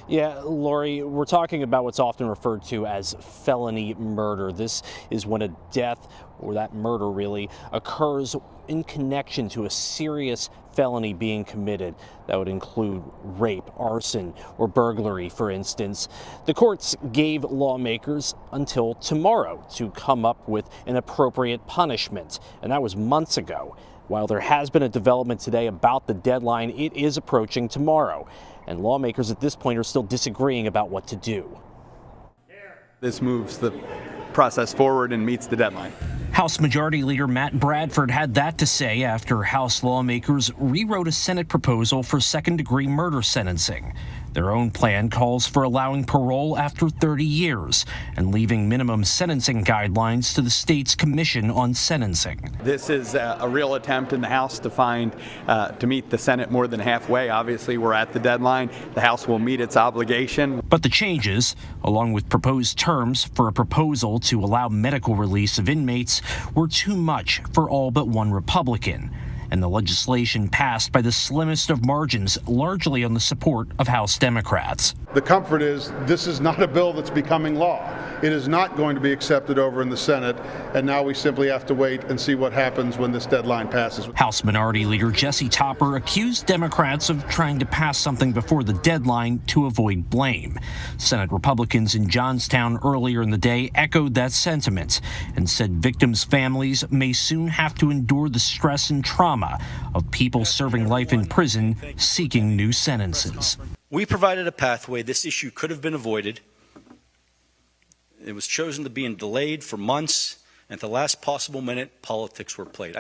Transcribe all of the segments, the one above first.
Yeah, Lori, we're talking about what's often referred to as felony murder. This is when a death, or that murder really, occurs in connection to a serious felony being committed. That would include rape, arson, or burglary, for instance. The courts gave lawmakers until tomorrow to come up with an appropriate punishment, and that was months ago. While there has been a development today about the deadline, it is approaching tomorrow, and lawmakers at this point are still disagreeing about what to do. This moves the process forward and meets the deadline. House Majority Leader Matt Bradford had that to say after House lawmakers rewrote a Senate proposal for second-degree murder sentencing. Their own plan calls for allowing parole after 30 years and leaving minimum sentencing guidelines to the state's Commission on Sentencing. This is a real attempt in the House to meet the Senate more than halfway. Obviously, we're at the deadline. The House will meet its obligation. But the changes, along with proposed terms for a proposal to allow medical release of inmates, were too much for all but one Republican. And the legislation passed by the slimmest of margins, largely on the support of House Democrats. The comfort is this is not a bill that's becoming law. It is not going to be accepted over in the Senate, and now we simply have to wait and see what happens when this deadline passes. House Minority Leader Jesse Topper accused Democrats of trying to pass something before the deadline to avoid blame. Senate Republicans in Johnstown earlier in the day echoed that sentiment and said victims' families may soon have to endure the stress and trauma of people serving life in prison seeking new sentences. We provided a pathway. This issue could have been avoided. It was chosen to be delayed for months, and at the last possible minute, politics were played.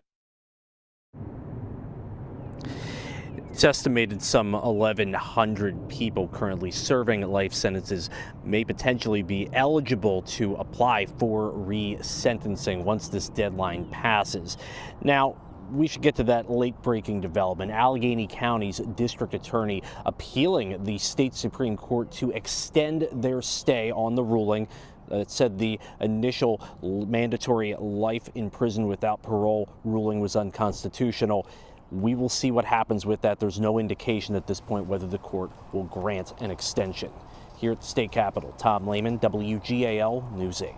It's estimated some 1,100 people currently serving life sentences may potentially be eligible to apply for resentencing once this deadline passes. Now, we should get to that late-breaking development. Allegheny County's district attorney appealing the state Supreme Court to extend their stay on the ruling. It said the initial mandatory life in prison without parole ruling was unconstitutional. We will see what happens with that. There's no indication at this point whether the court will grant an extension. Here at the state capitol, Tom Lehman, WGAL News 8.